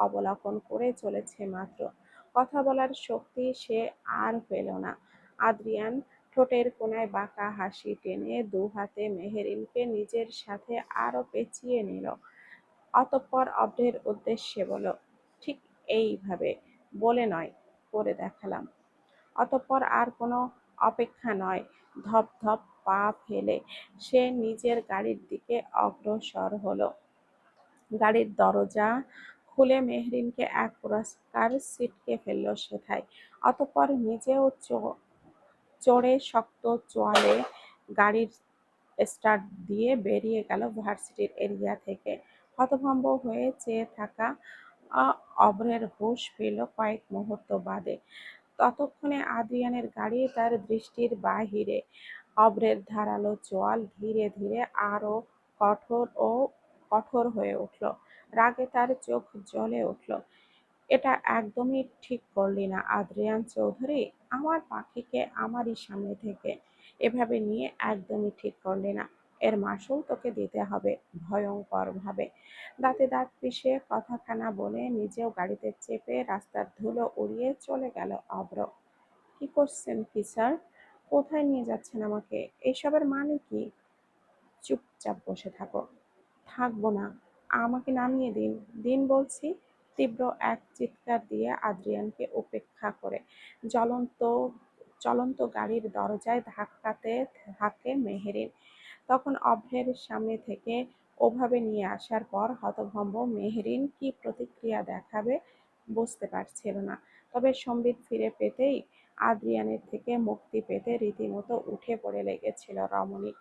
অবলোকন করে চলেছে মাত্র। কথা বলার শক্তি সে আর পেল না। আদ্রিয়ান ঠোঁটের কোণায় বাঁকা হাসি টেনে দু হাতে মেহেরিনকে নিজের সাথে আরো পেঁচিয়ে নিল। অতঃপর অভ্রের উদ্দেশ্যে বলল, ঠিক এইভাবে, বলে নয়, করে দেখালাম। অতঃপর আর কোনো অপেক্ষা নয়, ধপ ধপ পা ফেলে সে নিজের গাড়ির দিকে অগ্রসর হলো। গাড়ির দরজা খুলে মেহরিনকে এক পুরস্কার ছিটকে ফেলল সেথায়। অতঃপর নিজেও চড়ে শক্ত চোয়ালে গাড়ির স্টার্ট দিয়ে বেরিয়ে গেল ভার্সিটির এরিয়া থেকে। হতভম্ব হয়ে চেয়ে থাকা অভ্রের হুঁশ ফিরল কয়েক মুহূর্ত বাদে। ততক্ষণে আদ্রিয়ানের গাড়ি তার দৃষ্টির বাহিরে। অভ্রের ধারালো চোয়াল ধীরে ধীরে আরো কঠোর ও কঠোর হয়ে উঠল। রাগে তার চোখ জ্বলে উঠল। এটা একদমই ঠিক করলি না আদ্রিয়ান চৌধুরী। আমার পাখিকে আমারই সামনে থেকে এভাবে নিয়ে একদমই ঠিক করলি না। এর মাসুল তোকে দিতে হবে ভয়ঙ্কর ভাবে। দাঁতে দাঁত পিষে কথাখানা বলে নিজেও গাড়িতে চেপে রাস্তার ধুলো উড়িয়ে চলে গেল অভ্র। কি করছেন কি স্যার? কোথায় নিয়ে যাচ্ছেন আমাকে? এসবের মানে কি? চুপচাপ বসে থাকো। থাকবো না। আমাকে নামিয়ে দিন। দিন বলছি। তীব্র এক চিৎকার দিয়ে আদ্রিয়ানকে উপেক্ষা করে জ্বলন্ত চলন্ত গাড়ির দরজায় ধাক্কাতে থাকে মেহেরিন। তখন অভ্রের সামনে থেকে ওভাবে নিয়ে আসার পর হতভম্ব মেহেরিন কি প্রতিক্রিয়া দেখাবে বুঝতে পারছিল না। তবে সম্বিত ফিরে পেতেই আদ্রিয়ানের থেকে মুক্তি পেতে রীতিমতো উঠে পড়ে লেগেছিল রমণী।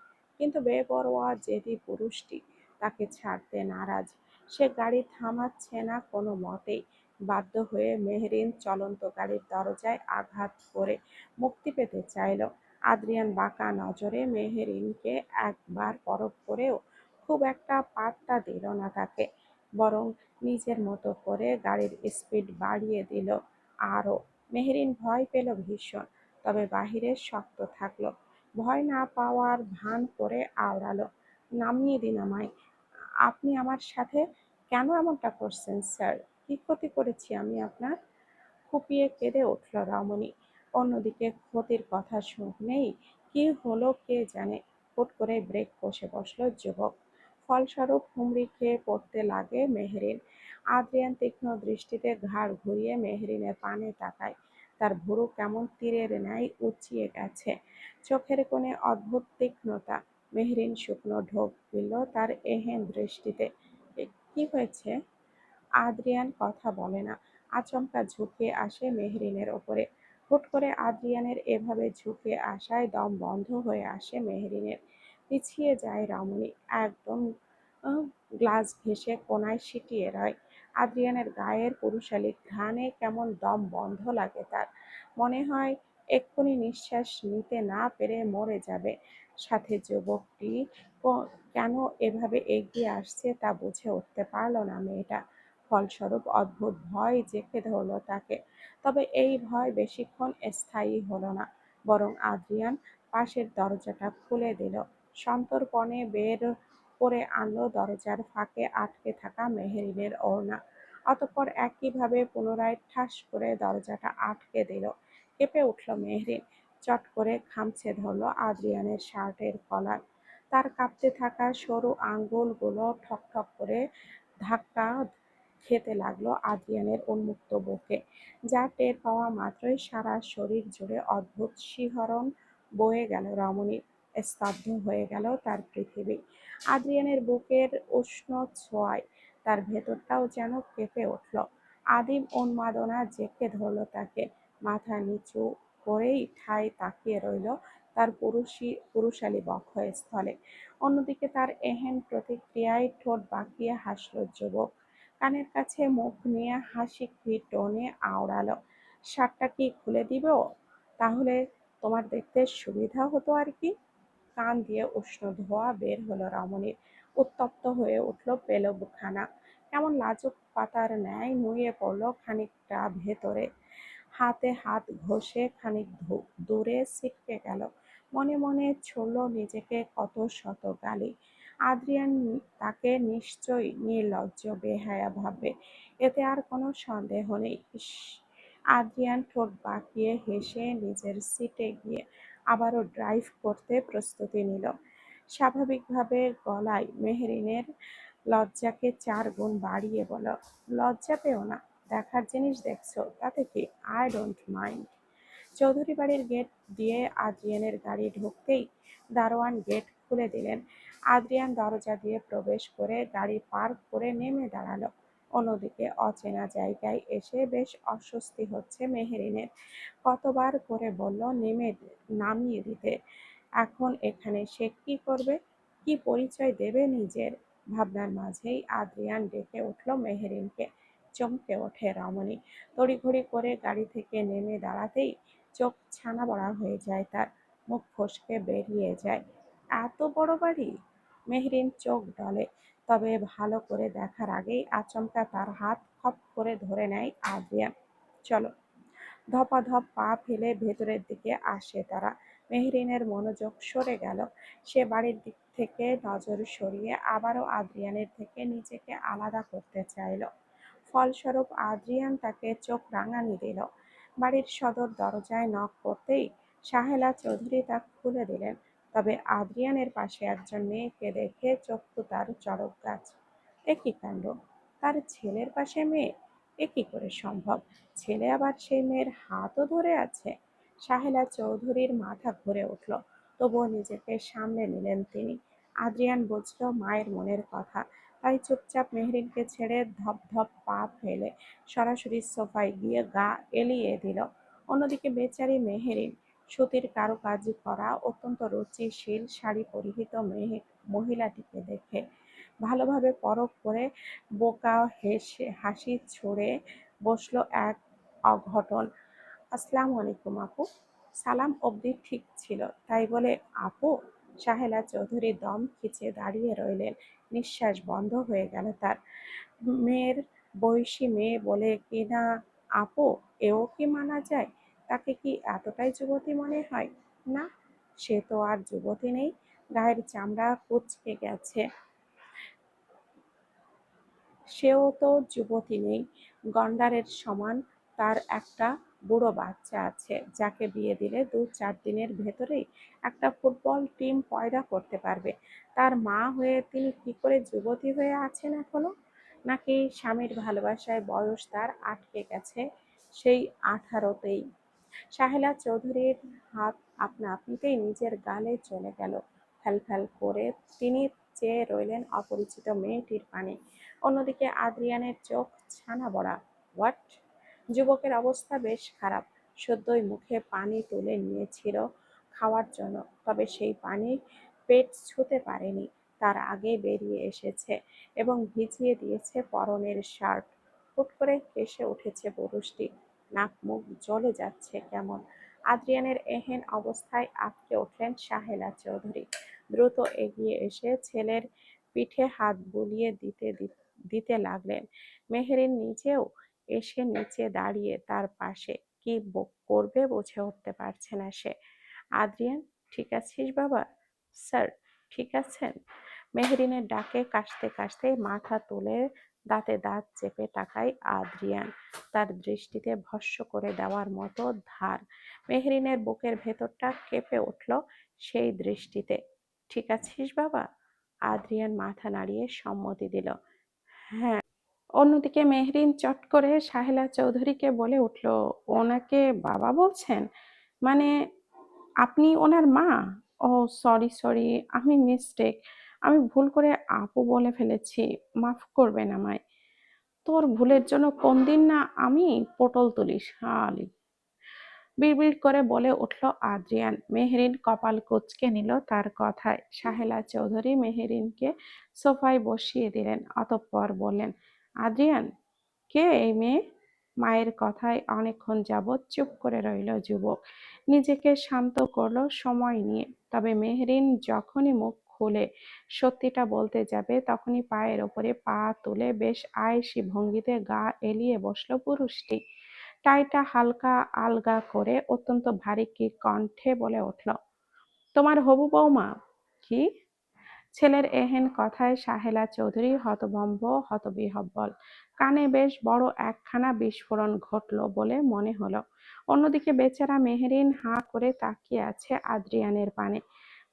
কিন্তু বেপরোয়া জেদি পুরুষটি তাকে ছাড়তে নারাজ। সে গাড়ি থামাচ্ছে না কোনো মতেই। বাধ্য হয়ে মেহরিন চলন্ত গাড়ির দরজায় আঘাত করে মুক্তি পেতে চাইল। আদ্রিয়ান বাঁকা নজরে মেহেরিনকে একবার পরখ করেও খুব একটা পাত্তা দিল না তাকে, বরং নিজের মতো করে গাড়ির স্পিড বাড়িয়ে দিল আরও। মেহরিন ভয় পেল ভীষণ, তবে বাহিরে শক্ত থাকলো। ভয় না পাওয়ার ভান করে আওড়ালো, নামিয়ে দিন আমায়। আপনি আমার সাথে কেন এমনটা করছেন স্যার? কি ক্ষতি করেছি আমি আপনার? ফুঁপিয়ে কেঁদে উঠল রমণী। অন্যদিকে ক্ষতির কথা শুনেই কি হলো কে জানে, হুট করে ব্রেক কষে বসল যুবক। ফলস্বরূপ হুমড়ি খেয়ে পড়তে লাগে মেহরিন। আদ্রিয়ান তীক্ষ্ণ দৃষ্টিতে ঘাড় ঘুরিয়ে মেহরিনের পানে তাকায়। তার ভুরু কেমন তীরের ন্যায় উঁচিয়ে গেছে, চোখের কোণে অদ্ভুত তীক্ষ্ণতা। মেহরিন শুকনো ঢোক গিলল তার এহেন দৃষ্টিতে। কি হয়েছে? আদ্রিয়ান কথা বলে না, আচমকা ঝুঁকে আসে মেহরিনের ওপরে। হুট করে আদ্রিয়ানের এভাবে ঝুঁকে আসায় দম বন্ধ হয়ে আসে মেহরিনের। পিছিয়ে যায় রমণী, একদম আহ, গ্লাস ঘেঁষে কোনায় সিটিয়ে রয়। আদ্রিয়ানের গায়ের পুরুষালী ঘ্রাণে কেমন দম বন্ধ লাগে তার। মনে হয় এক্ষুনি নিঃশ্বাস নিতে না পেরে মরে যাবে। সাথে যুবকটি কেন এভাবে এগিয়ে আসছে তা বুঝে উঠতে পারল না মেয়েটা। ফলস্বরূপ অদ্ভুত ভয় জেঁকে ধরল তাকে। তবে এই ভয় বেশিক্ষণ স্থায়ী হলো না, বরং আদ্রিয়ান পাশের দরজাটা খুলে দিল। সন্তর্পণে বের করে আনলো দরজার ফাঁকে আটকে থাকা মেহরিনের ওড়না। অতঃপর একইভাবে পুনরায় ঠাস করে দরজাটা আটকে দিল। কেঁপে উঠল মেহরিন। চট করে খামচে ধরল আদ্রিয়ানের শার্টের কলার। তার কাঁপতে থাকা সরু আঙ্গুলগুলো ঠক ঠক করে ধাক্কা খেতে লাগলো আদ্রিয়ানের উন্মুক্ত বুকে, যা টের পাওয়া মাত্রই সারা শরীর জুড়ে অদ্ভুত শিহরণ বয়ে গেল রমণীর। স্তব্ধ হয়ে গেল তার পৃথিবী। আদ্রিয়ানের বুকের উষ্ণ ছোঁয়ায় তার ভেতরটাও যেন কেঁপে উঠল। আদিম উন্মাদনা জেঁকে ধরল তাকে। মাথা নিচু করেই ঠায় তাকিয়ে রইল তার পুরুষালী বক্ষস্থলে। অন্যদিকে তার এহেন প্রতিক্রিয়ায় ঠোঁট বাঁকিয়ে হাসল যুবক। কানের কাছে মুখ নিয়ে হাসি টোনে আওড়ালো, শার্টটা কি খুলে দিব? তাহলে তোমার দেখতে সুবিধা হতো আর কি। কান দিয়ে উষ্ণ ধোঁয়া বের হলো রমণীর। উত্তপ্ত হয়ে উঠল পেলবখানা। কেমন লাজুক পাতার ন্যায় নুয়ে পড়ল খানিকটা ভেতরে। হাতে হাত ঘষে খানিক দূরে ছিটকে গেল। মনে মনে ছুড়ল নিজেকে কত শত গালি। আদ্রিয়ান তাকে নিশ্চয়ই নির্লজ্জ বেহায়া ভাববে, এতে আর কোনো সন্দেহ নেই। ইস! আদ্রিয়ান ঠোঁট বাঁকিয়ে হেসে নিজের সিটে গিয়ে আবারও ড্রাইভ করতে প্রস্তুতি নিল। স্বাভাবিকভাবে গলায় মেহরিনের লজ্জাকে ৪ গুণ বাড়িয়ে বলল, লজ্জা পেও না, দেখার জিনিস দেখছো, তাতে কি, আই ডোন্ট মাইন্ড। চৌধুরী বাড়ির গেট দিয়ে আদ্রিয়ানের গাড়ি ঢুকতেই দারোয়ান গেট খুলে দিলেন। আদ্রিয়ান দরজা দিয়ে প্রবেশ করে গাড়ি পার্ক করে নেমে দাঁড়ালো। অন্যদিকে অচেনা জায়গায় এসে বেশ অস্বস্তি হচ্ছে মেহেরিনের। কতবার করে বলল নামিয়ে দিতে, এখন এখানে সে কি করবে, কি পরিচয় দেবে নিজের? ভাবনার মাঝেই আদ্রিয়ান ডেকে উঠল মেহেরিনকে। চমকে ওঠে রমণী। তড়িঘড়ি করে গাড়ি থেকে নেমে দাঁড়াতেই চোখ ছানাবড়া হয়ে যায় তার, মুখ ফসকে বেরিয়ে যায়। এত বড় বাড়ি! মেহরিন চোখ ডলে, তবে ভালো করে দেখার আগেই আচমকা তার হাত খপ করে ধরে নেয় আদ্রিয়ান। চলো। ধপাধপ পা ফেলে ভেতরের দিকে আসে তারা। মেহরিনের মনোযোগ সরে গেল। সে বাড়ির দিক থেকে নজর সরিয়ে আবারও আদ্রিয়ানের থেকে নিজেকে আলাদা করতে চাইল। ফলস্বরূপ আদ্রিয়ান তাকে চোখ রাঙানি দিল। বাড়ির সদর দরজায় নক করতেই সাহেলা চৌধুরী তা খুলে দিলেন। তবে আদ্রিয়ানের পাশে একজন মেয়েকে দেখে চক্ষু তার চড়ক গাছ। এ কি কাণ্ড! তার ছেলের পাশে মেয়ে! এ কি করে সম্ভব? ছেলে আবার সেই মেয়ের হাতও ধরে আছে! সাহেলা চৌধুরীর মাথা ঘুরে উঠল, তবুও নিজেকে সামলে নিলেন তিনি। আদ্রিয়ান বুঝল মায়ের মনের কথা, তাই চুপচাপ মেহরিনকে ছেড়ে ধপ ধপ পা ফেলে সরাসরি সোফায় গিয়ে গা এলিয়ে দিল। অন্যদিকে বেচারি মেহেরিন সুতির কারুকাজ করা অত্যন্ত রুচিশীল শাড়ি পরিহিত মহিলাটিকে দেখে ভালোভাবে পরখ করে বোকা হাসি ছুড়ে বসলো এক অঘটন। আসসালামু আলাইকুম আপু। সালাম অবধি ঠিক ছিল, তাই বলে আপু? সাহেলা চৌধুরী দম খিচে দাঁড়িয়ে রইলেন। নিঃশ্বাস বন্ধ হয়ে গেল তার। মেয়ের বয়সী মেয়ে বলে কিনা আপু, এও কি মানা যায়? তাকে কি এতটাই যুবতী মনে হয়? না, সে তো আর যুবতী নেই, গায়ের চামড়া কুঁচকে গেছে। সেও তো যুবতী নেই, গন্ডারের সমান। তার একটা বুড়ো বাচ্চা আছে, যাকে বিয়ে দিলে ২-৪ দিনের ভেতরেই একটা ফুটবল টিম পয়দা করতে পারবে। তার মা হয়ে তিনি কি করে যুবতী হয়ে আছেন এখনো? নাকি স্বামীর ভালোবাসায় বয়স তার আটকে গেছে সেই ১৮তেই? সাহেলা চৌধুরীর হাত আপনা আপনিতেই নিজের গালে চলে গেল। ফ্যাল করে তিনি চেয়ে রইলেন অপরিচিত মেয়েটির পানে। অন্যদিকে আদ্রিয়ানের চোখ ছানা বড়া। হোয়াট? যুবকের অবস্থা বেশ খারাপ। সদ্যই মুখে পানি তুলে নিয়েছিল খাওয়ার জন্য, তবে সেই পানি পেট ছুঁতে পারেনি, তার আগে বেরিয়ে এসেছে এবং ভিজিয়ে দিয়েছে পরনের শার্ট। হুট করে কেসে উঠেছে পুরুষটি, নাক মুখ জ্বলে যাচ্ছে কেমন। আদ্রিয়ানের এহেন অবস্থায় আঁতকে উঠলেন সাহেলা চৌধুরী। দ্রুত এগিয়ে এসে ছেলের পিঠে হাত বুলিয়ে দিতে লাগলেন। মেহেরিন নিজেও এসে নিচে দাঁড়িয়ে তার পাশে। কি করবে বুঝে উঠতে পারছে না সে। আদ্রিয়ান, ঠিক আছিস বাবা? স্যার, ঠিক আছেন? মেহরিনের ডাকে কাশতে কাশতে মাথা তুলে দাঁতে দাঁত চেপে তাকায় আদ্রিয়ান। তার দৃষ্টিতে ভস্ম করে দেওয়ার মতো ধার। মেহরিনের বুকের ভেতরটা কেঁপে উঠল সেই দৃষ্টিতে। ঠিক আছিস বাবা? আদ্রিয়ান মাথা নাড়িয়ে সম্মতি দিল। হ্যাঁ। অন্যদিকে মেহরিন চট করে সাহেলা চৌধুরীকে বলে উঠল, ওনাকে বাবা বলছেন? মানে আপনি ওনার মা? ও সরি সরি, আমি মিস্টেক, আমি ভুল করে আপু বলে ফেলেছি, মাফ করবেন আমায়। তোর ভুলের জন্য কোন দিন না আমি পটল তুলি শালি! বিড়বিড় করে বলে উঠল আদ্রিয়ান। মেহরিন কপাল কুঁচকে নিল তার কথায়। সাহেলা চৌধুরী মেহরিনকে সোফায় বসিয়ে দিলেন, অতঃপর বললেন, আদ্রিয়ান, কে এই মেয়ে? মায়ের কথায় অনেকক্ষণ যাবৎ চুপ করে রইল যুবক। নিজেকে শান্ত করল সময় নিয়ে। তবে মেহরিন যখনই মুখ খুলে সত্যিটা বলতে যাবে, তখনই পায়ের ওপরে পা তুলে বেশ আয়েশি ভঙ্গিতে গা এলিয়ে বসল পুরুষটি। টাইটা হালকা আলগা করে অত্যন্ত ভারী কি কণ্ঠে বলে উঠল, তোমার হবু বৌমা? কি? ছেলের এহেন কথায় সাহেলা চৌধুরী হতভম্ব হতবিহ্বল। কানে বেশ বড় একখানা বিস্ফোরণ ঘটল বলে মনে হলো। অন্যদিকে বেচারা মেহেরিন হাঁ করে তাকিয়ে আছে আদ্রিয়ানের পানে।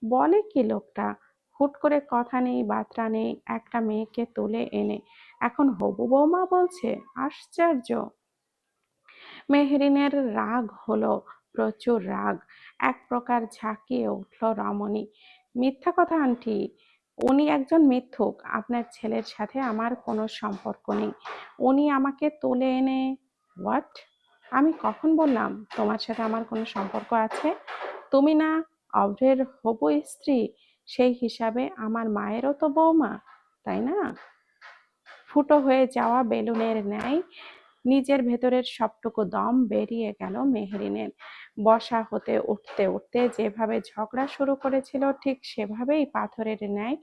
বলে কি লোকটা? হুট করে কথা নেই বার্তা নেই, একটা মেয়েকে তুলে এনে এখন হবু বৌমা বলছে! আশ্চর্য! মেহরিনের রাগ হলো, প্রচুর রাগ। এক প্রকার ঝাঁকিয়ে উঠল রমণী। মিথ্যা কথা আন্টি, উনি একজন মিথ্যুক। আপনার ছেলের সাথে আমার কোনো সম্পর্ক নেই। উনি আমাকে তুলে এনে... হোয়াট? আমি কখন বললাম তোমার সাথে আমার কোনো সম্পর্ক আছে? তুমি না অভ্রের হবু স্ত্রী, সেই হিসাবে আমার মায়েরও তো বৌমা, তাই না? ফুটো হয়ে যাওয়া বেলুনের ন্যায় নিজের ভেতরের সবটুকু দম বেরিয়ে গেল মেহরিনের। বসা হতে উঠতে উঠতে যেভাবে ঝগড়া শুরু করেছিল ঠিক সেভাবেই পাথরের ন্যায়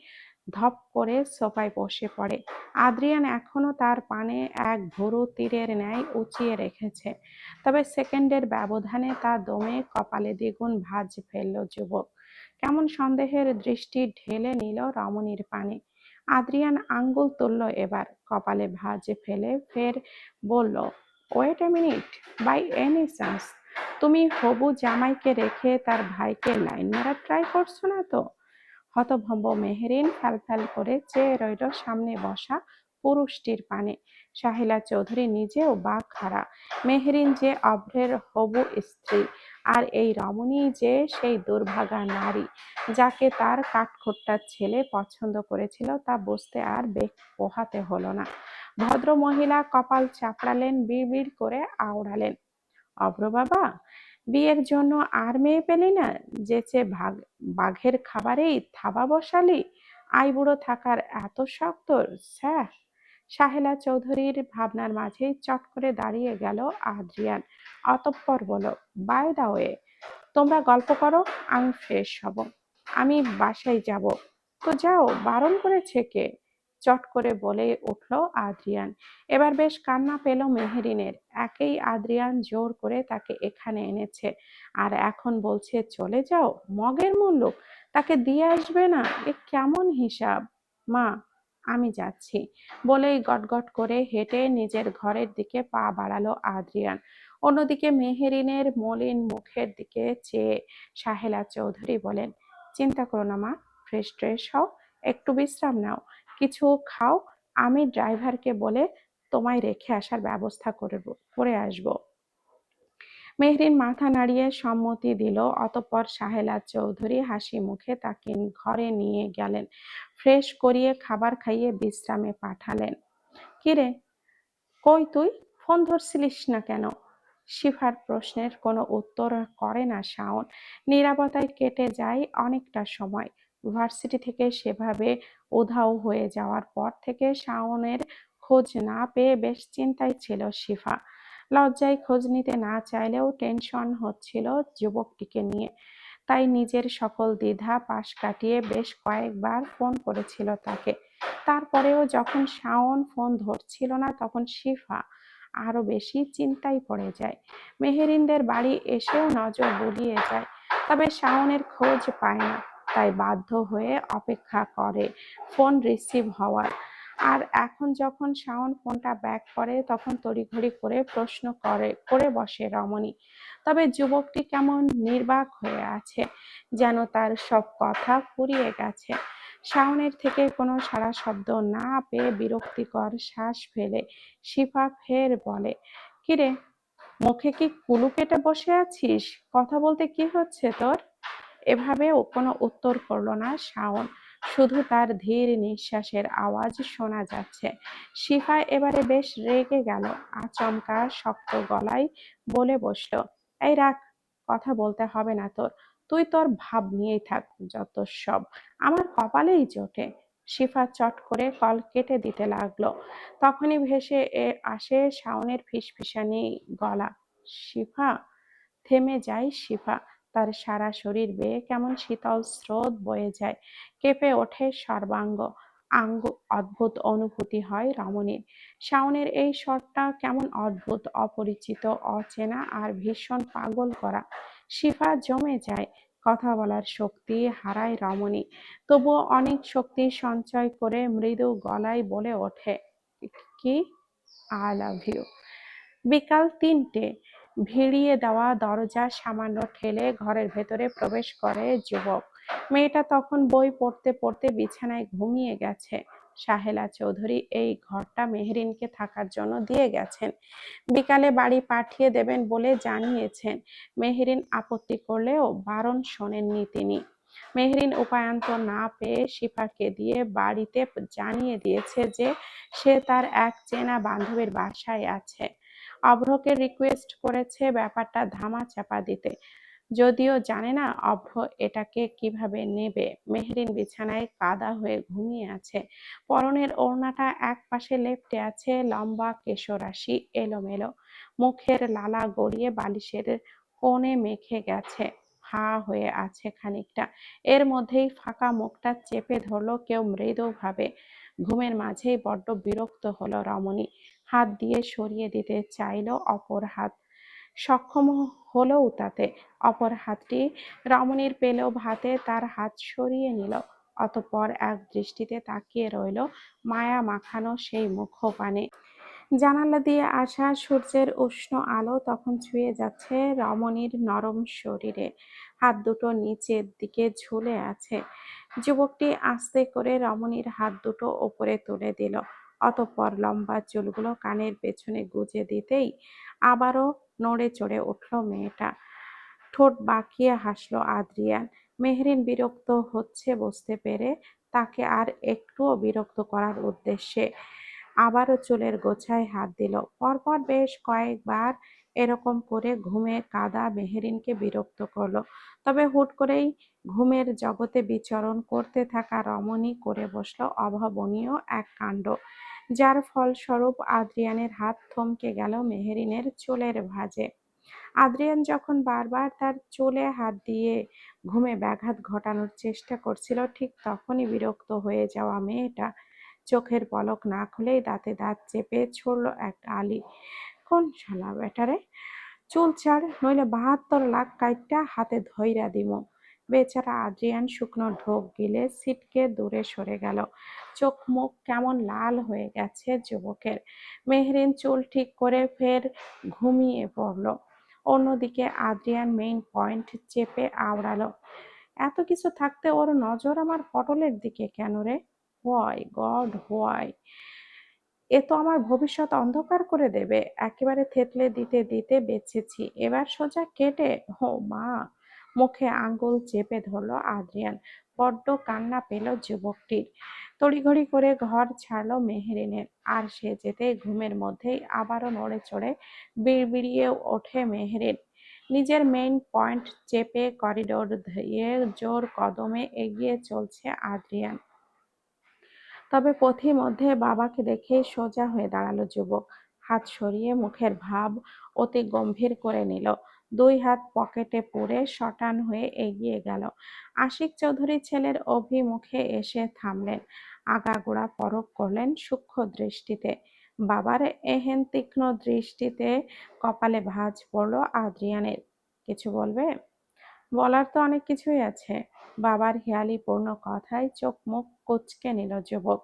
ধপ করে সোফায় বসে পড়ে। আদ্রিয়ান এখনো তার পানে এক ভুরু তীরের ন্যায় উঁচিয়ে রেখেছে, তবে সেকেন্ডের ব্যবধানে তা দমে কপালে দ্বিগুণ ভাঁজ ফেলল যুবক। কেমন সন্দেহের দৃষ্টি ঢেলে নিল রমণীর পানে। আদ্রিয়ান আঙ্গুল তুলল এবার, কপালে ভাঁজ ফেলে ফের বলল, wait a minute, by any chance তুমি হবু জামাইকে রেখে তার ভাইকে লাইন মারার ট্রাই করছো না তো? হতভম্ব মেহেরিন ফ্যালফ্যাল করে চেয়ে রইল সামনে বসা পুরুষটির পানে। সাহিলা চৌধুরী নিজেও বাক হারা। মেহেরিন যে অভ্রের হবু স্ত্রী, আর এই রমণী যে সেই দুর্ভাগা নারী যাকে তার কাঠখোট্টা ছেলে পছন্দ করেছিল, তা বুঝতে আর বেগ পোহাতে হলো না। ভদ্র মহিলা কপাল চাপড়ালেন, বিড়বিড় করে আওড়ালেন, অভ্র বাবা, বিয়ের জন্য আর মেয়ে পেলি না? যেচে বাঘের খাবারেই থাবা বসালি? আইবুড়ো থাকার এত শখ তোর? স্যাহ! সাহেলা চৌধুরীর ভাবনার মাঝেই চট করে দাঁড়িয়ে গেল আদ্রিয়ান। অতঃপর বলল, বাই দা ওয়ে, তোমরা গল্প করো, আমি ফ্রেশ হব। আমি বাসায় যাব। তো যাও, বারণ করেছে কে? চট করে বলে উঠল আদ্রিয়ান। এবার বেশ কান্না পেল মেহেরিনের। একেই আদ্রিয়ান জোর করে তাকে এখানে এনেছে, আর এখন বলছে চলে যাও? মগের মূল্য তাকে দিয়ে আসবে না? এ কেমন হিসাব? মা, আমি যাচ্ছি বলেই গটগট করে হেঁটে নিজের ঘরের দিকে পা বাড়ালো আদ্রিয়ান। অন্যদিকে মেহেরিনের মলিন মুখের দিকে চেয়ে সাহেলা চৌধুরী বলেন, চিন্তা করো না মা, ফ্রেশ ট্রেশ হও, একটু বিশ্রাম নাও, কিছু খাও, আমি ড্রাইভারকে বলে তোমায় রেখে আসার ব্যবস্থা করে আসবো। মেহরিন মাথা নাড়িয়ে সম্মতি দিল। অতঃপর সাহেলা চৌধুরী হাসি মুখে তাকে ঘরে নিয়ে গেলেন, ফ্রেশ করিয়ে খাবার খাইয়ে বিশ্রামে পাঠালেন। কিরে, কই তুই? ফোন ধরছিলিস না কেন? শিফার প্রশ্নের কোনো উত্তর করে না শাওন। নীরবতায় কেটে যায় অনেকটা সময়। ভার্সিটি থেকে সেভাবে উধাও হয়ে যাওয়ার পর থেকে শাওনের খোঁজ না পেয়ে বেশ চিন্তায় ছিল শিফা। লজ্জায় খোঁজ নিতে না চাইলেও টেনশন হচ্ছিল যুবকটিকে নিয়ে। তাই নিজের সকল দ্বিধা পাশ কাটিয়ে বেশ কয়েকবার ফোন করেছিল তাকে। তারপরেও যখন শাওন ফোন ধরছিল না, তখন শিফা আরো বেশি চিন্তায় পড়ে যায়। মেহেরিনদের বাড়ি এসেও নজর বুলিয়ে যায়, তবে শাওনের খোঁজ পায় না। তাই বাধ্য হয়ে অপেক্ষা করে ফোন রিসিভ হওয়ার। আর এখন যখন শাওন ফোনটা ব্যাক করে, তখন তড়িঘড়ি করে প্রশ্ন করে বসে রমণী। তবে যুবকটি কেমন নির্বাক হয়ে আছে, যেন তার সব কথা ফুরিয়ে গেছে। শাওনের থেকে কোনো সাড়া শব্দ না পেয়ে বিরক্তিকর শ্বাস ফেলে শিফা ফের বলে, কিরে, মুখে কি কুলু কেটে বসে আছিস? কথা বলতে কি হচ্ছে তোর? এভাবেও কোনো উত্তর করল না শাওন, শুধু তার ধীর নিঃশ্বাসের আওয়াজ শোনা যাচ্ছে। শিফা এবারে বেশ রেগে গেল, আচমকা শক্ত গলায় বলে বসল, এই রাখ, কথা বলতে হবে না তোর, তুই তোর ভাব নিয়েই থাক, যত সব আমার কপালেই জোটে। শিফা চট করে কল কেটে দিতে লাগলো। তখনই ভেসে আসে শাওনের ফিসফিসানি গলা, শিফা! থেমে যায় শিফা। তার সারা শরীর বেয়ে কেমন শীতল স্রোত বয়ে যায়, কেঁপে ওঠে সর্বাঙ্গ। অদ্ভুত অনুভূতি হয় রমণীর। শাওনের এই স্বরটা কেমন অদ্ভুত, অপরিচিত, অচেনা আর ভীষণ পাগল করা। শিফা জমে যায়, কথা বলার শক্তি হারায় রমণী, তবুও অনেক শক্তি সঞ্চয় করে মৃদু গলায় বলে ওঠে, কি, আই লাভ ইউ। বিকাল ৩টে। ভিড়িয়ে দেওয়া দরজা সামান্য ঠেলে ঘরের ভেতরে প্রবেশ করে যুবক। মেয়েটা তখন বই পড়তে পড়তে বিছানায় ঘুমিয়ে গেছে। সাহেলা চৌধুরী এই ঘরটা মেহরিনকে থাকার জন্য দিয়ে গেছেন, বিকালে বাড়ি পাঠিয়ে দেবেন বলে জানিয়েছেন। মেহরিন আপত্তি করলেও বারণ শোনেননি তিনি। মেহরিন উপায়ান্তর না পেয়ে শিফাকে দিয়ে বাড়িতে জানিয়ে দিয়েছে যে সে তার এক চেনা বান্ধবীর বাসায় আছে। অভ্রকে রিকোয়েস্ট করেছে ব্যাপারটা ধামাচাপা দিতে, যদিও জানে না অভ্র এটাকে কিভাবে নেবে। মেহরিন বিছানায় কাদা হয়ে ঘুমিয়ে আছে, পরনের ওড়নাটা এক পাশে লেপ্টে আছে, লম্বা কেশরাশি এলোমেলো, মুখের লালা গড়িয়ে বালিশের কোণে মেখে গেছে, হা হয়ে আছে খানিকটা। এর মধ্যেই ফাঁকা মুখটা চেপে ধরলো কেউ মৃদুভাবে। ঘুমের মাঝেই বড্ড বিরক্ত হলো রমণী, হাত দিয়ে সরিয়ে দিতে চাইল অপর হাত, সক্ষম হলোও তাতে। অপর হাতটি রমণীর পেলেও ভাতে তার হাত সরিয়ে নিল, অতঃপর এক দৃষ্টিতে তাকিয়ে রইল মায়া মাখানো সেই মুখপানে। জানালা দিয়ে আসা সূর্যের উষ্ণ আলো তখন ছুঁয়ে যাচ্ছে রমণীর নরম শরীরে, হাত দুটো নিচের দিকে ঝুলে আছে। যুবকটি আস্তে করে রমণীর হাত দুটো ওপরে তুলে দিল, অতঃপর লম্বা চুলগুলো কানের পেছনে গুজে দিতেই আবারও নড়ে চড়ে উঠল মেয়েটা। ঠোঁট বাঁকিয়ে হাসলো আদ্রিয়ান। মেহরিন বিরক্ত হচ্ছে বুঝতে পেরে তাকে আর একটুও বিরক্ত করার উদ্দেশ্যে আবারও চুলের গোছায় হাত দিল। পরপর বেশ কয়েকবার এরকম করে ঘুমে কাদা মেহরিনকে বিরক্ত করলো, তবে হুট করেই ঘুমের জগতে বিচরণ করতে থাকা রমণী করে বসলো অভাবনীয় এক কাণ্ড, যার ফলস্বরূপ আদ্রিয়ানের হাত থমকে গেল মেহরিনের চুলের ভাঁজে। আদ্রিয়ান যখন বারবার তার চুলে হাত দিয়ে ঘুমে ব্যাঘাত ঘটানোর চেষ্টা করছিল, ঠিক তখনই বিরক্ত হয়ে যাওয়া মেয়েটা চোখের পলক না খুলেই দাঁতে দাঁত চেপে ছুড়ল এক আলি, কোন শালা বেটারে, চুল ছাড় নইলে ৭২ লাখ কাইটটা হাতে ধইরা দিমু। বেচারা আদ্রিয়ান শুকনো ঢোক গিলে ছিটকে দূরে সরে গেল, চোখ মুখ কেমন লাল হয়ে গেছে যুবকের। মেহরিন চুল ঠিক করে ফের ঘুমিয়ে পড়ল। অন্যদিকে আদ্রিয়ান মেইন পয়েন্ট চেপে আওড়ালো, এত কিছু থাকতে ওর নজর আমার পটলের দিকে কেন রে? Why god why? এ তো আমার ভবিষ্যৎ অন্ধকার করে দেবে। একেবারে থেতলে দিতে দিতে বেঁচেছি, এবার সোজা কেটে। হো মা! মুখে আঙ্গুল চেপে ধরল আদ্রিয়ান। বড্ড কান্না পেল যুবকটির। তড়িঘড়ি করে ঘর ছাড়ল মেহরিনের, আর সে যেতেই ঘুমের মধ্যেই আবারও নড়ে চড়ে বিড়বিড়িয়ে ওঠে মেহরিন। নিজের মেইন পয়েন্ট চেপে করিডোর দিয়ে জোর কদমে এগিয়ে চলছে আদ্রিয়ান। তবে পথিমধ্যে বাবাকে দেখেই সোজা হয়ে দাঁড়ালো যুবক, হাত সরিয়ে মুখের ভাব অতি গম্ভীর করে নিল, দুই হাত পকেটে পুরে শটান হয়ে এগিয়ে গেল। আশিক চৌধুরী ছেলের অভিমুখে এসে থামলেন, আগাগোড়া পরখ করলেন সূক্ষ্ম দৃষ্টিতে। বাবার এহেন তীক্ষ্ণ দৃষ্টিতে কপালে ভাঁজ পড়ল আদ্রিয়ানের। কিছু বলবে? বলার তো অনেক কিছুই আছে। বাবার হেয়ালিপূর্ণ কথায় চোখ মুখ কুঁচকে নিল যুবক।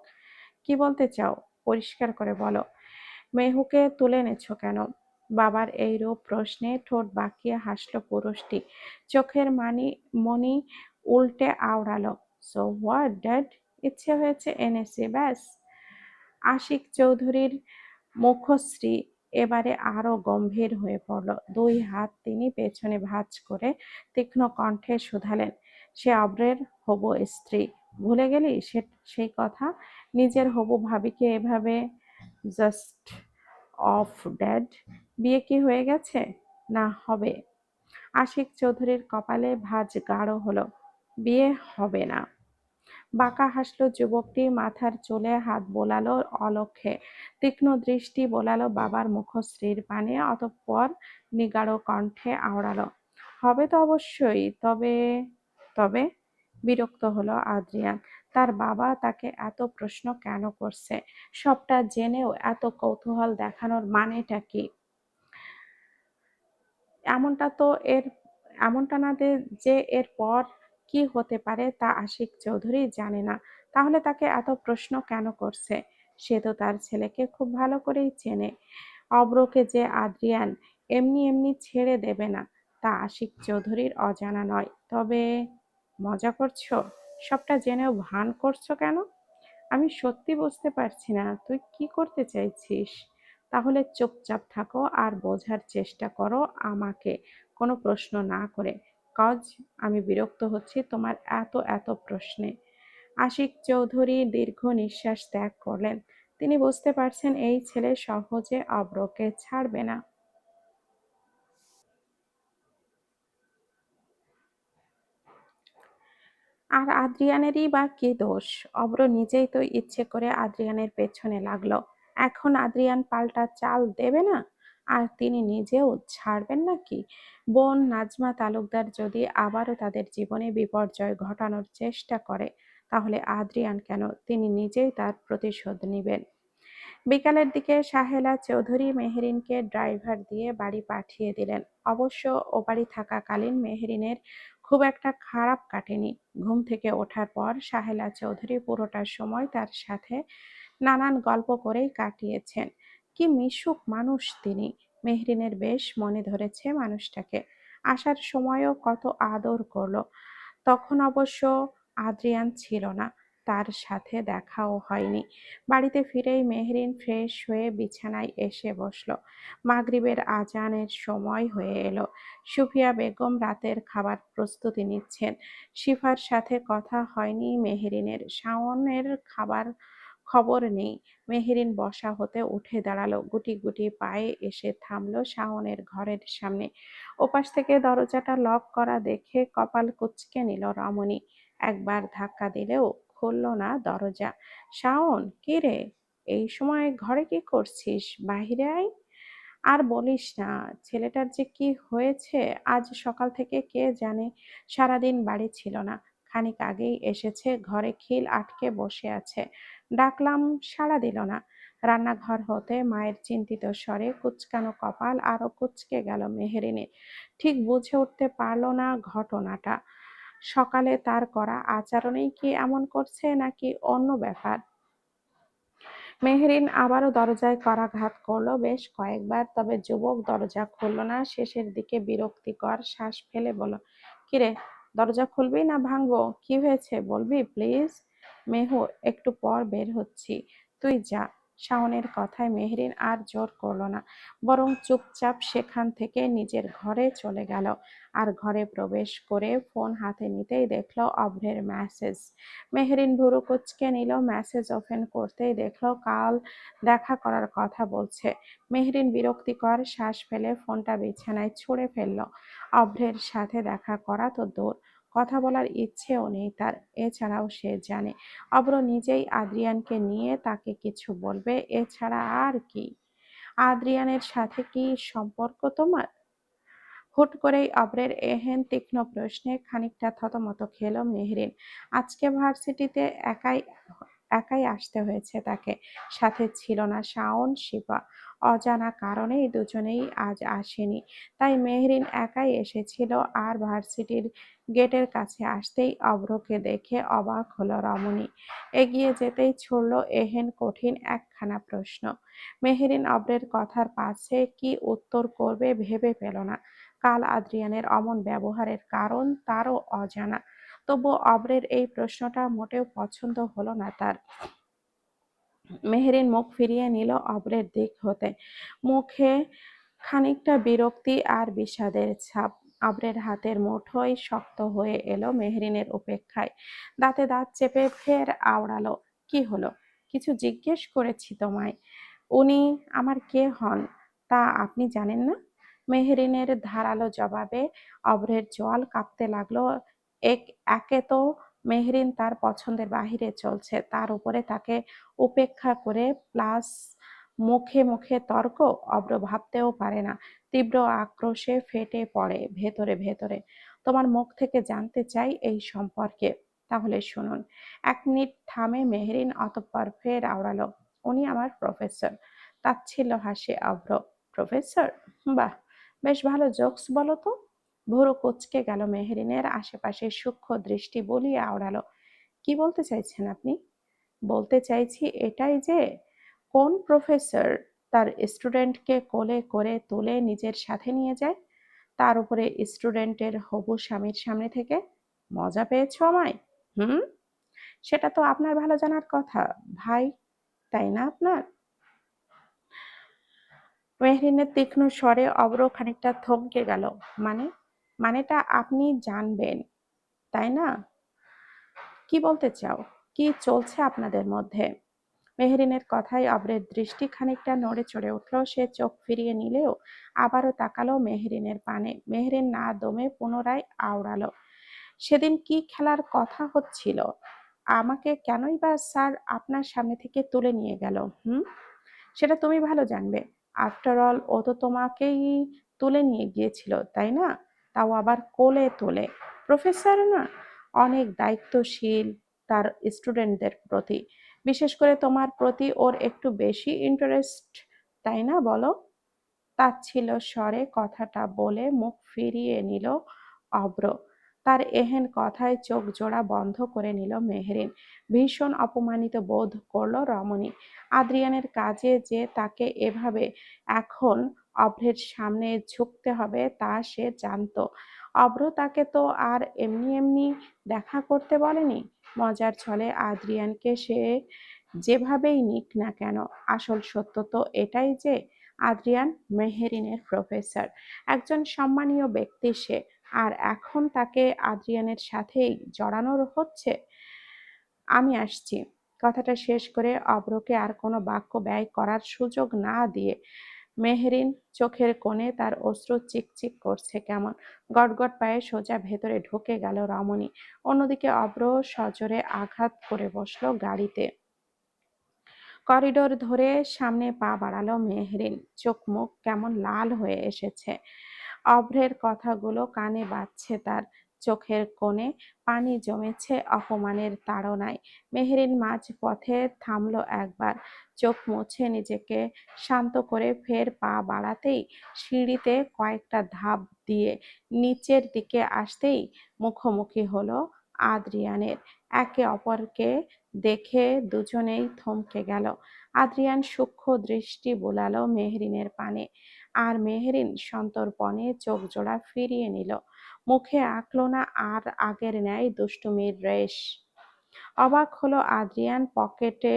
কি বলতে চাও? পরিষ্কার করে বলো। মেহুকে তুলে এনেছো কেন? বাবার এইরূপ প্রশ্নে ঠোঁট বাঁকিয়ে হাসল পুরুষটি, চোখের মণি উল্টে আওড়ালো। So what dad? ইচ্ছে হয়েছে এনেছি, ব্যাস। আশিক চৌধুরীর মুখশ্রী এবারে আরো গম্ভীর হয়ে পড়ল, দুই হাত তিনি পেছনে ভাঁজ করে তীক্ষ্ণ কণ্ঠে শুধালেন, সে অভ্রের হবু স্ত্রী, ভুলে গেলি সেই কথা? নিজের হবু ভাবিকে এভাবে জাস্ট অফ ড্যাড? বিয়ে কি হয়ে গেছে? না হবে? আশিক চৌধুরীর কপালে ভাঁজ গাঢ় হলো। বিয়ে হবে না। বাঁকা হাসল যুবকটি, মাথার চুলে হাত বোলালো অলক্ষ্যে, তীক্ষ্ণ দৃষ্টি বোলালো বাবার মুখশ্রীর পানে, অতঃপর নিগাড় কণ্ঠে আওড়ালো, হবে তো অবশ্যই। তবে তবে বিরক্ত হলো আদ্রিয়ান। তার বাবা তাকে এত প্রশ্ন কেন করছে? সবটা জেনেও এত কৌতূহল দেখানোর মানেটা কি? এমনটা তো এর এমনটা না যে এরপর কি হতে পারে তা আশিক চৌধুরী জানে না। তাহলে তাকে এত প্রশ্ন কেন করছে? সে তো তার ছেলেকে খুব ভালো করেই চেনে। অব্রকে যে আদ্রিয়ান এমনি এমনি ছেড়ে দেবে না তা আশিক চৌধুরীর অজানা নয়। তবে মজা করছো? সবটা জেনেও ভান করছো কেন? আমি সত্যি বুঝতে পারছি না তুই কি করতে চাইছিস। তাহলে চুপচাপ থাকো আর বোঝার চেষ্টা করো আমাকে, কোনো প্রশ্ন না করে। কজ আমি বিরক্ত হচ্ছি তোমার এত এত প্রশ্নে। আশিক চৌধুরী দীর্ঘ নিঃশ্বাস ত্যাগ করলেন। তিনি বুঝতে পারছেন এই ছেলে সহজে অব্রকে ছাড়বে না। আর আদ্রিয়ানেরই বা কি দোষ? অব্র নিজেই তো ইচ্ছে করে আদ্রিয়ানের পেছনে লাগলো। এখন আদ্রিয়ান পাল্টা চাল দেবে না? আর তিনি নিজেও ছাড়বেন নাকি? বোন নাজমা তালুকদার যদি আবারও তাদের জীবনে বিপর্যয় ঘটানোর চেষ্টা করে, তাহলে আদ্রিয়ান কেন? তিনি নিজেই তার প্রতিশোধ নেবেন। বিকালের দিকে সাহেলা চৌধুরী মেহেরিনকে ড্রাইভার দিয়ে বাড়ি পাঠিয়ে দিলেন। অবশ্য ও বাড়ি থাকাকালীন মেহেরিনের খুব একটা খারাপ কাটেনি। ঘুম থেকে ওঠার পর সাহেলা চৌধুরী পুরোটা সময় তার সাথে নানান গল্প করেই কাটিয়েছেন। কি মিশুক মানুষ তিনি! মেহরিনের বেশ মনে ধরেছে মানুষটাকে। আসার সময়ও কত আদর করলো। তখন অবশ্য আদ্রিয়ান ছিল না, তার সাথে দেখাও হয়নি। বাড়িতে ফিরেই মেহরিন ফ্রেশ হয়ে বিছানায় এসে বসলো। মাগরিবের আজানের সময় হয়ে এলো। সুফিয়া বেগম রাতের খাবার প্রস্তুতি নিচ্ছেন। শিফার সাথে কথা হয়নি মেহরিনের। শাওনের খাবার খবর নেই। মেহেরিন বসা হতে উঠে দাঁড়ালো। গুটি গুটি পায়ে এসে থামলো শাওনের ঘরের সামনে। ওপাশ থেকে দরজাটা লক করা দেখে কপাল কুঁচকে নিল রমণী। একবার ধাক্কা দিলেও খুলল না দরজা। শাওন, কি রে? এই সময় ঘরে কি করছিস? বাহিরে আয়। আর বলিস না, ছেলেটার যে কি হয়েছে, আজ সকাল থেকে কে জানে সারাদিন বাড়ি ছিল না। খানিক আগেই এসেছে, ঘরে খিল আটকে বসে আছে। ডাকলাম সাড়া দিল না। রান্নাঘর হতে মায়ের চিন্তিত স্বরে কুঁচকানো কপাল আরো কুঁচকে গেল মেহেরিনের। ঠিক বুঝে উঠতে পারল না ঘটনাটা। সকালে তার করা আচরণেই কি এমন করছে নাকি অন্য ব্যাপার। মেহরিন আবারও দরজায় করাঘাত করল বেশ কয়েকবার, তবে যুবক দরজা খুলল না। শেষের দিকে বিরক্তিকর শ্বাস ফেলে বলল, কিরে, দরজা খুলবি না ভাঙবো? কি হয়েছে বলবি প্লিজ? মেহু, একটু পর বের হচ্ছি, তুই যা। শাওনের কথায় মেহরিন আর জোর করলো না, বরং চুপচাপ সেখান থেকে নিজের ঘরে চলে গেল। আর ঘরে প্রবেশ করে ফোন হাতে নিতেই দেখলো অভ্রের মেসেজ। মেহরিন ভুরু কুঁচকে নিল। মেসেজ ওপেন করতেই দেখলো কাল দেখা করার কথা বলছে। মেহরিন বিরক্তিকর শ্বাস ফেলে ফোনটা বিছানায় ছুঁড়ে ফেলল। অভ্রের সাথে দেখা করা তো দূর, কথা বলার ইচ্ছেও নেই তার। এছাড়াও সে জানে অভ্র নিজেই আদ্রিয়ানকে নিয়ে তাকে কিছু বলবে। এছাড়া আর কি? আদ্রিয়ানের সাথে কি সম্পর্ক তোমার? হুট করেই অভ্রের এহেন তীক্ষ্ণ প্রশ্নে খানিকটা থতমত খেল মেহরিন। আজকে ভার্সিটিতে একাই একাই আসতে হয়েছে তাকে। সাথে ছিল না শাওন, শিপা। অজানা কারণেই দুজনেই আজ আসেনি। তাই মেহরিন একাই এসেছিল। আর ভার্সিটির গেটের কাছে আসতেই অভ্রকে দেখে অবাক হলো রমণী। এগিয়ে যেতেই ছুড়ল এহেন কঠিন একখানা প্রশ্ন। মেহরিন অভ্রের কথার পাছে কি উত্তর করবে ভেবে পেল না। কাল আদ্রিয়ানের অমন ব্যবহারের কারণ তারও অজানা। তবু অভ্রের এই প্রশ্নটা মোটেও পছন্দ হলো না তার। মেহেরিন মুখ ফিরিয়ে নিল অভ্রের দিক হতে। মুখে খানিকটা বিরক্তি আর বিষাদের ছাপ। অভ্রের হাতের মুঠোই শক্ত হয়ে এলো মেহরিনের উপেক্ষায়। দাঁতে দাঁত চেপে ফের আওড়ালো, কি হলো? কিছু জিজ্ঞেস করেছি তোমায়। উনি আমার কে হন তা আপনি জানেন না? মেহরিনের ধারালো জবাবে অভ্রের চোয়াল কাঁপতে লাগলো। একে তো মেহরিন তার পছন্দের বাহিরে চলছে, তার উপরে তাকে উপেক্ষা করে প্লাস মুখে মুখে তর্ক। অভ্র ভাবতেও পারে না। তীব্র আক্রোশে ফেটে পড়ে ভেতরে ভেতরে। তোমার মুখ থেকে জানতে চাই এই সম্পর্কে। তাহলে শুনুন। 1 মিনিট থামে মেহরিন, অতঃপর ফের আওড়ালো, উনি আমার প্রফেসর। তাচ্ছিল্য হাসে অভ্র। প্রফেসর? বাহ, বেশ ভালো জোকস বলো তো। ভুরু কুঁচকে গেল মেহেরিনের, আশেপাশে সূক্ষ্ম দৃষ্টি বলিয়ে আওড়ালো, কি বলতে চাইছেন আপনি? বলতে চাইছি এটাই যে কোন প্রফেসর তার স্টুডেন্টকে কোলে করে তুলে নিজের সাথে নিয়ে যায়, তার উপরে স্টুডেন্টের হবু স্বামীর সামনে থেকে। মজা পেয়েছো আমায়? হুম? সেটা তো আপনার ভালো জানার কথা, ভাই, তাই না আপনার? মেহরিনের তীক্ষ্ণ স্বরে অব্র খানিকটা থমকে গেল। মানে? মানেটা আপনি জানবেন, তাই না? কি বলতে চাও? কি চলছে আপনাদের মধ্যে? মেহরিনের কথায় অব্রের দৃষ্টি খানিকটা নড়ে চড়ে উঠল। সে চোখ ফিরিয়ে নিলেও আবারও তাকালো মেহরিনের পানে। মেহরিন না দমে পুনরায় আওড়ালো, সেদিন কি খেলার কথা হচ্ছিল? আমাকে কেনই বা স্যার আপনার সামনে থেকে তুলে নিয়ে গেল? হুম? সেটা তুমি ভালো জানবে। আফটার অল ও তো তোমাকেই তুলে নিয়ে গিয়েছিল, তাই না? তাও আবার কোলে তোলে। প্রফেসর না, অনেক দায়িত্বশীল তার স্টুডেন্টদের প্রতি। বিশেষ করে তোমার প্রতি ওর একটু বেশি ইন্টারেস্ট, তাই না বলো? তাচ্ছিল্য স্বরে কথাটা বলে মুখ ফিরিয়ে নিল অব্র। তার এহেন কথায় চোখ জোড়া বন্ধ করে নিল মেহরিন। ভীষণ অপমানিত বোধ করল রমণী। আদ্রিয়ানের কাজে যে তাকে এভাবে এখন অভ্রের সামনে ঝুঁকতে হবে তা সে জানত। অভ্র তাকে তো আর এমনি এমনি দেখা করতে বলেনি। মজার ছলে আদ্রিয়ানকে সে যেভাবেই নিক না কেন, আসল সত্য তো এটাই যে আদ্রিয়ান মেহেরিনের প্রফেসর, একজন সম্মানীয় ব্যক্তি সে। আর এখন তাকে আদ্রিয়ানের সাথেই জড়ানো হচ্ছে। আমি আসছি। কথাটা শেষ করে অব্রকে আর কোনো বাক্য ব্যয় করার সুযোগ না দিয়ে মেহরিন চোখের কোণে তার অশ্রু চিকচিক করছে কেমন, গটগট পায়ে সোজা ভেতরে ঢুকে গেল রমণী। অন্যদিকে অব্র সজোরে আঘাত করে বসলো গাড়িতে। করিডোর ধরে সামনে পা বাড়ালো মেহরিন। চোখ মুখ কেমন লাল হয়ে এসেছে। অভ্রের কথাগুলো কানে বাজছে তার। চোখের কোণে পানি জমেছে অপমানের তাড়নায়। মেহরিন মাঝ পথে থামলো একবার। চোখ মুছে নিজেকে শান্ত করে ফের পা বাড়াতেই সিঁড়িতে কয়েকটা ধাপ দিয়ে নিচের দিকে আসতেই মুখোমুখি হলো আদ্রিয়ানের। একে অপরকে দেখে দুজনেই থমকে গেল। আদ্রিয়ান সূক্ষ্ম দৃষ্টি বুলালো মেহরিনের পানে, আর মেহরিন সন্তর্পণে চোখ জোড়া ফিরিয়ে নিল। মুখে আঁকল না আর আগের ন্যায় দুষ্টুমির রেশ। অবাক হলো আদ্রিয়ান, পকেটে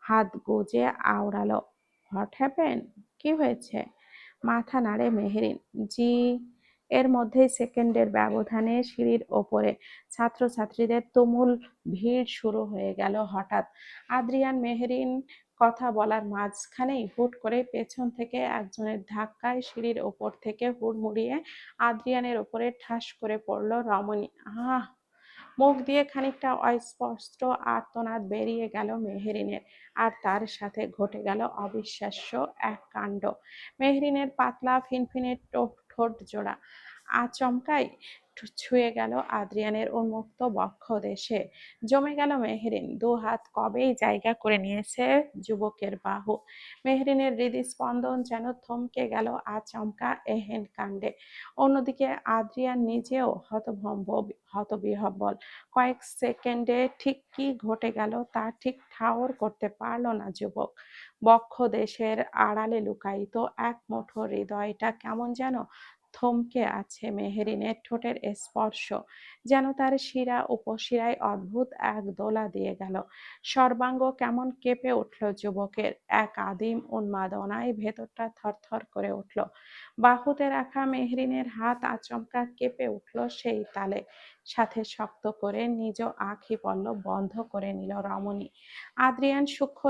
হাত গুজে আওড়ালো, হোয়াট হ্যাপেন? কি হয়েছে? মাথা নাড়ে মেহরিন। জি। এর মধ্যেই সেকেন্ডের ব্যবধানে সিঁড়ির ওপরে ছাত্রছাত্রীদের তুমুল ভিড় শুরু হয়ে গেল হঠাৎ। আদ্রিয়ান মেহরিন কথা বলার মাঝখানেই হুট করে পেছন থেকে একজনের ধাক্কায় সিঁড়ির ওপর থেকে হুড়মুড়িয়ে আদ্রিয়ানের ওপরে ঠাস করে পড়ল রমণী। আহ! মুখ দিয়ে খানিকটা অস্পষ্ট আর্তনাদ বেরিয়ে গেল মেহরিনের। আর তার সাথে ঘটে গেল অবিশ্বাস্য এক কাণ্ড। মেহরিনের পাতলা ফিনফিনে ঠোঁট জোড়া আচমকাই ছুঁয়ে গেল আদ্রিয়ানের উন্মুক্ত বক্ষদেশে। জমে গেল মেহরিন। দু হাত কবেই জায়গা করে নিয়েছে যুবকের বাহু। মেহরিনের হৃদস্পন্দন যেন থমকে গেল আচমকা এহেন কাণ্ডে। অন্যদিকে আদ্রিয়ান নিজেও হতভম্ব, হতবিহ্বল। কয়েক সেকেন্ডে ঠিক কি ঘটে গেল তা ঠিক ঠাওর করতে পারল না যুবক। বক্ষদেশের আড়ালে লুকায়িত এক মুঠো হৃদয়টা কেমন যেন থমকে আছে মেহেরিনের ঠোঁটের স্পর্শ যেন তার শিরা উপশিরায় অদ্ভুত এক দোলা দিয়ে গেল। সর্বাঙ্গ কেমন কেঁপে উঠল যুবকের। এক আদিম উন্মাদনায় ভেতরটা থরথর করে উঠল। বাহুতে রাখা মেহরিনের হাত আচমকা কেঁপে উঠল সেই তালে। সাথে শক্ত করে নিজ আঁখি পল্লব বন্ধ করে নিল রমণী। আদ্রিয়ান সূক্ষ্ম